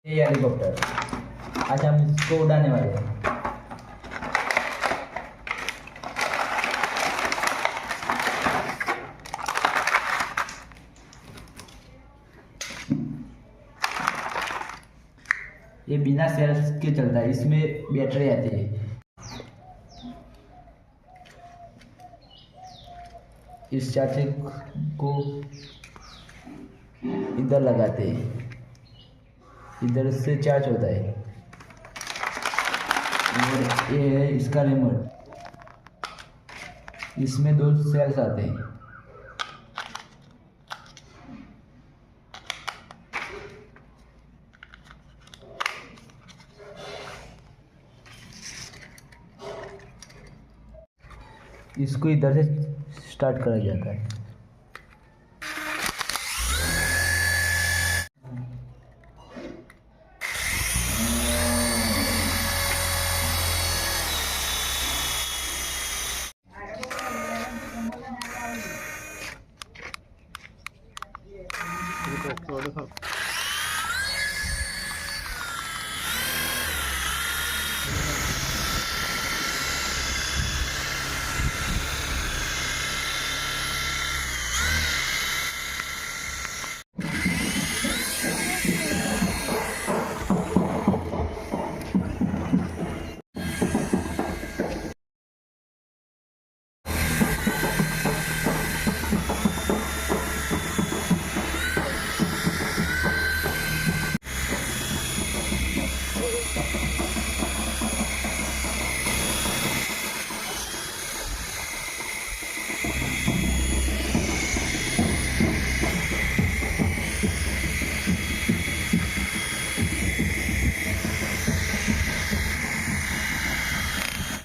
ये हेलीकॉप्टर आज हम इसको उड़ाने वाले हैं। ये बिना सेल्स के चलता है, इसमें बैटरी आती है। इस चार्जर को इधर लगाते हैं, इधर से चार्ज होता है। और ये है इसका रिमोट, इसमें दो सेल्स आते हैं। इसको इधर से स्टार्ट करा जाता है।